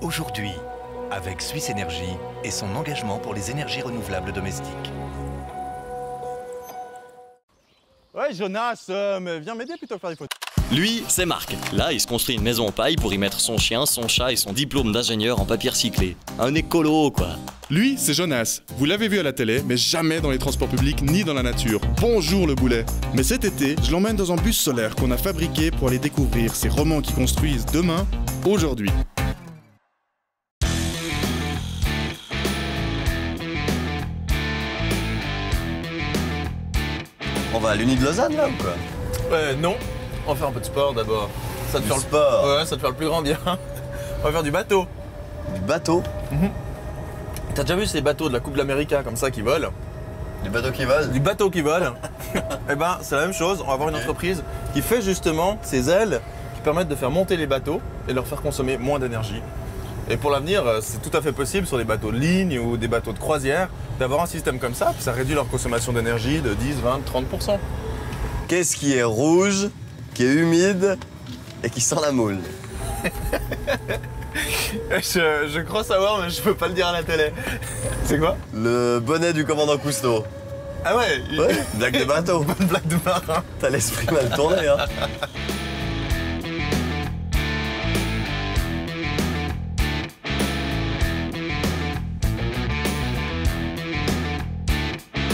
Aujourd'hui, avec Suisse Énergie et son engagement pour les énergies renouvelables domestiques. Ouais, Jonas, mais viens m'aider plutôt que faire des photos. Lui, c'est Marc. Là, il se construit une maison en paille pour y mettre son chien, son chat et son diplôme d'ingénieur en papier recyclé. Un écolo, quoi. Lui, c'est Jonas. Vous l'avez vu à la télé, mais jamais dans les transports publics ni dans la nature. Bonjour le boulet. Mais cet été, je l'emmène dans un bus solaire qu'on a fabriqué pour aller découvrir ces romans qui construisent demain, aujourd'hui. On va à l'Uni de Lausanne là ou quoi? Non, on va faire un peu de sport d'abord. Ça te Du faire sport. Ouais, ça te fait le plus grand bien. On va faire du bateau. Du bateau? T'as déjà vu ces bateaux de la Coupe de l'Amérique comme ça qui volent? Du bateau qui vole? Du bateau qui vole. Eh ben, c'est la même chose. On va avoir une entreprise qui fait justement ces ailes qui permettent de faire monter les bateaux et leur faire consommer moins d'énergie. Et pour l'avenir, c'est tout à fait possible sur des bateaux de ligne ou des bateaux de croisière d'avoir un système comme ça, puis ça réduit leur consommation d'énergie de 10, 20, 30%. Qu'est-ce qui est rouge, qui est humide et qui sent la moule? Je crois savoir, mais je peux pas le dire à la télé. C'est quoi? Le bonnet du commandant Cousteau. Ah ouais, Ouais, blague de bateau. Bonne blague de marin. T'as l'esprit mal tourné, hein.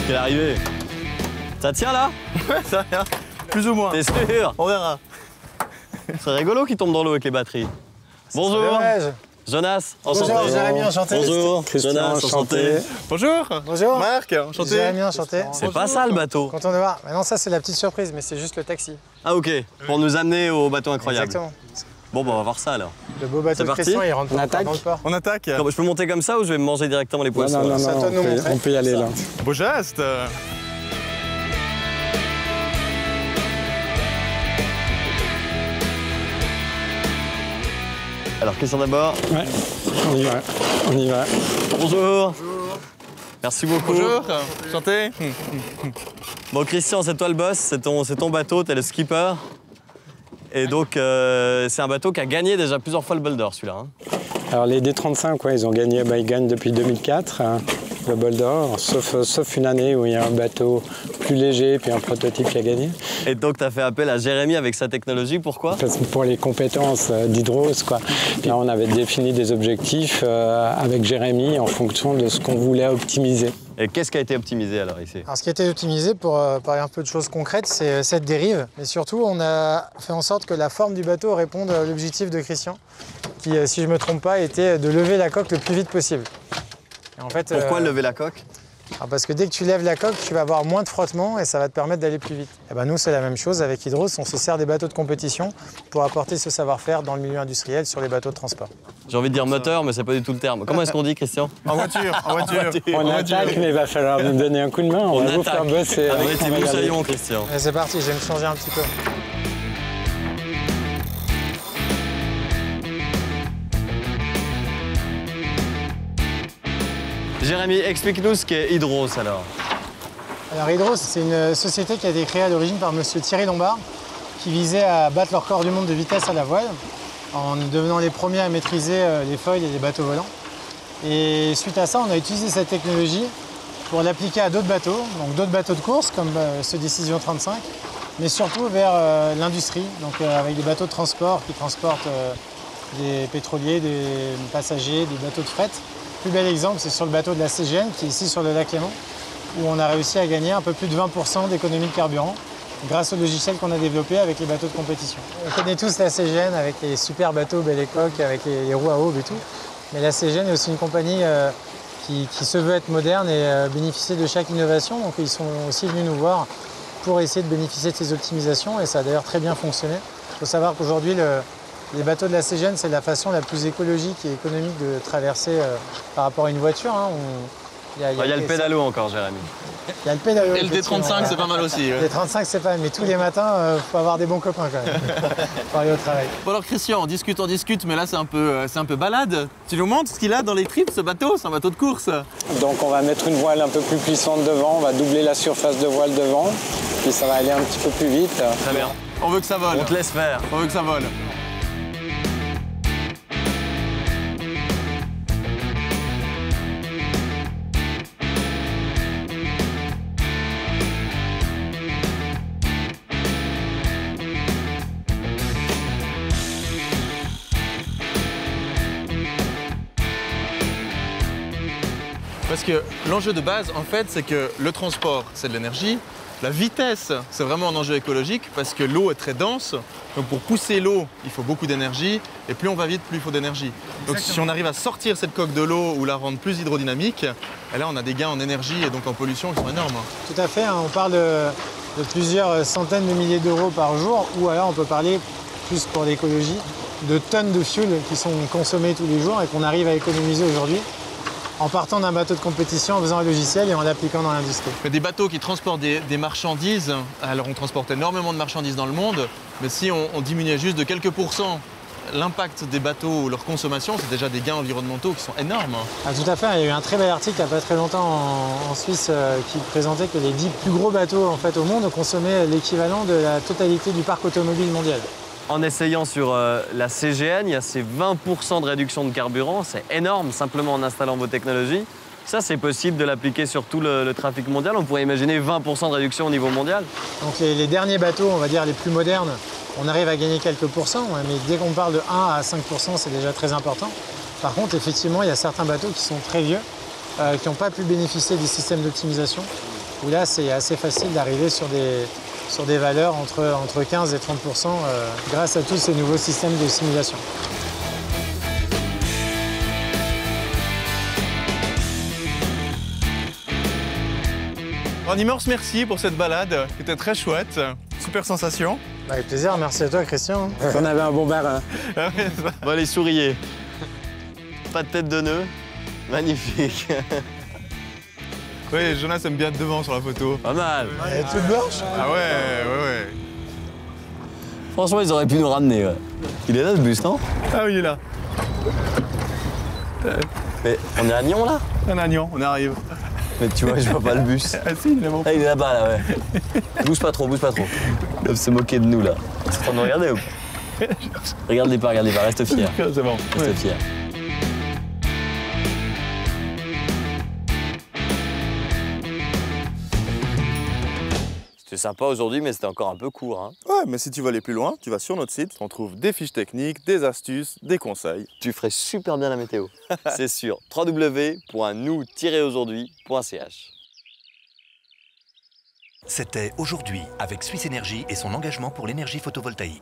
Quelle arrivée. Ça tient là? Ça rien. Plus ou moins. T'es sûr? On verra. C'est rigolo qu'il tombe dans l'eau avec les batteries. Bonjour. Jonas, enchanté. Bonjour, Jérémy, enchanté. Bonjour, Christian, Jonas, enchanté. Bonjour. Bonjour. Marc, enchanté. Jérémy, enchanté. C'est pas ça le bateau. Content de voir. Maintenant, ça, c'est la petite surprise, mais c'est juste le taxi. Ah ok, pour nous amener au bateau incroyable. Exactement. Bon bah on va voir ça alors. Le beau bateau C'est de parti. Christian, il rentre pas encore dans le port. On attaque. Je peux monter comme ça ou je vais me manger directement les poissons? non, là c'est à toi de nous montrer. on peut y aller là. Beau geste. Alors Christian d'abord. Ouais, on y va. On y va. Bonjour. Merci beaucoup. Bonjour. Enchanté. Bon Christian, c'est toi le boss, c'est ton bateau, t'es le skipper. Et donc c'est un bateau qui a gagné déjà plusieurs fois le bol d'or celui-là. Hein. Alors les D35, ouais, ils ont gagné, ils gagnent depuis 2004 le bol d'or, sauf une année où il y a un bateau plus léger puis un prototype qui a gagné. Et donc tu as fait appel à Jérémy avec sa technologie, pourquoi? Parce que pour les compétences d'Hydros, quoi. Là, on avait défini des objectifs avec Jérémy en fonction de ce qu'on voulait optimiser. Et qu'est-ce qui a été optimisé alors ici? Alors, ce qui a été optimisé, pour parler un peu de choses concrètes, c'est cette dérive. Et surtout, on a fait en sorte que la forme du bateau réponde à l'objectif de Christian, qui, si je ne me trompe pas, était de lever la coque le plus vite possible. Et en fait, Pourquoi lever la coque? Parce que dès que tu lèves la coque, tu vas avoir moins de frottement et ça va te permettre d'aller plus vite. Et ben nous, c'est la même chose avec Hydros. On se sert des bateaux de compétition pour apporter ce savoir-faire dans le milieu industriel sur les bateaux de transport. J'ai envie de dire moteur, mais c'est pas du tout le terme. Comment est-ce qu'on dit, Christian? En voiture, en voiture. On attaque, mais il va falloir nous donner un coup de main. On va vous faire bosser. Avec tes moussaillons, Christian. Et c'est parti, je vais me changer un petit peu. Jérémy, explique-nous ce qu'est Hydros alors. Alors Hydros, c'est une société qui a été créée à l'origine par monsieur Thierry Lombard, qui visait à battre le record du monde de vitesse à la voile, en devenant les premiers à maîtriser les foils et les bateaux volants. Et suite à ça, on a utilisé cette technologie pour l'appliquer à d'autres bateaux, donc d'autres bateaux de course comme ce Décision 35, mais surtout vers l'industrie, donc avec des bateaux de transport qui transportent des pétroliers, des passagers, des bateaux de fret. Le plus bel exemple, c'est sur le bateau de la CGN, qui est ici sur le lac Léman, où on a réussi à gagner un peu plus de 20% d'économie de carburant grâce au logiciel qu'on a développé avec les bateaux de compétition. On connaît tous la CGN avec les super bateaux Belle Époque, avec les roues à aubes et tout. Mais la CGN est aussi une compagnie qui se veut être moderne et bénéficier de chaque innovation. Donc ils sont aussi venus nous voir pour essayer de bénéficier de ces optimisations et ça a d'ailleurs très bien fonctionné. Il faut savoir qu'aujourd'hui, les bateaux de la CGN, c'est la façon la plus écologique et économique de traverser par rapport à une voiture. Hein. Il y a le pédalo encore, Jérémy. Il y a le pédalo. Et le D35, c'est pas mal aussi. Le D35, c'est pas mal, mais tous les matins, faut avoir des bons copains quand même pour aller au travail. Bon alors Christian, on discute, mais là c'est un peu balade. Tu nous montres ce qu'il a dans les tripes, ce bateau? C'est un bateau de course. Donc on va mettre une voile un peu plus puissante devant, on va doubler la surface de voile devant, puis ça va aller un petit peu plus vite. Très bien. On veut que ça vole. On te laisse faire. On veut que ça vole. Parce que l'enjeu de base, en fait, c'est que le transport, c'est de l'énergie. La vitesse, c'est vraiment un enjeu écologique parce que l'eau est très dense. Donc pour pousser l'eau, il faut beaucoup d'énergie. Et plus on va vite, plus il faut d'énergie. Donc si on arrive à sortir cette coque de l'eau ou la rendre plus hydrodynamique, et là on a des gains en énergie et donc en pollution qui sont énormes. Tout à fait, hein. On parle de plusieurs centaines de milliers d'euros par jour, ou alors on peut parler, plus pour l'écologie, de tonnes de fuel qui sont consommées tous les jours et qu'on arrive à économiser aujourd'hui en partant d'un bateau de compétition, en faisant un logiciel et en l'appliquant dans l'industrie. Mais des bateaux qui transportent des marchandises, alors on transporte énormément de marchandises dans le monde, mais si on diminuait juste de quelques pourcents l'impact des bateaux ou leur consommation, c'est déjà des gains environnementaux qui sont énormes. Ah, tout à fait, il y a eu un très bel article il n'y a pas très longtemps en Suisse qui présentait que les 10 plus gros bateaux en fait, au monde consommaient l'équivalent de la totalité du parc automobile mondial. En essayant sur la CGN, il y a ces 20% de réduction de carburant. C'est énorme, simplement en installant vos technologies. Ça, c'est possible de l'appliquer sur tout le trafic mondial. On pourrait imaginer 20% de réduction au niveau mondial. Donc les derniers bateaux, on va dire les plus modernes, on arrive à gagner quelques pourcents, mais dès qu'on parle de 1 à 5%, c'est déjà très important. Par contre, effectivement, il y a certains bateaux qui sont très vieux, qui n'ont pas pu bénéficier des systèmes d'optimisation, où là, c'est assez facile d'arriver sur des valeurs entre 15 et 30% grâce à tous ces nouveaux systèmes de simulation. Un immense merci pour cette balade qui était très chouette, super sensation. Avec plaisir, merci à toi Christian. On avait un bon marin. Bon, allez, souriez. Pas de tête de nœud. Magnifique. Oui, Jonas aime bien être devant sur la photo. Pas mal. Elle est toute blanche. Ah ouais. Franchement, ils auraient pu nous ramener. Ouais. Il est là, ce bus, non? Ah oui, il est là. Mais on est à Nyon, là? Un agnon, on arrive. Mais tu vois, je vois pas le bus. Ah si, il est bon. Ah, il est là-bas, là, ouais. Bouge pas trop, bouge pas trop. Ils doivent se moquer de nous, là. C'est en train de nous regarder ou pas? Regarde-les pas, reste fier. C'est bon. Reste fier. C'était sympa aujourd'hui, mais c'était encore un peu court. Hein. Ouais, mais si tu veux aller plus loin, tu vas sur notre site, on trouve des fiches techniques, des astuces, des conseils. Tu ferais super bien la météo, c'est sûr. www.nous-aujourd'hui.ch. C'était Aujourd'hui avec Suisse Énergie et son engagement pour l'énergie photovoltaïque.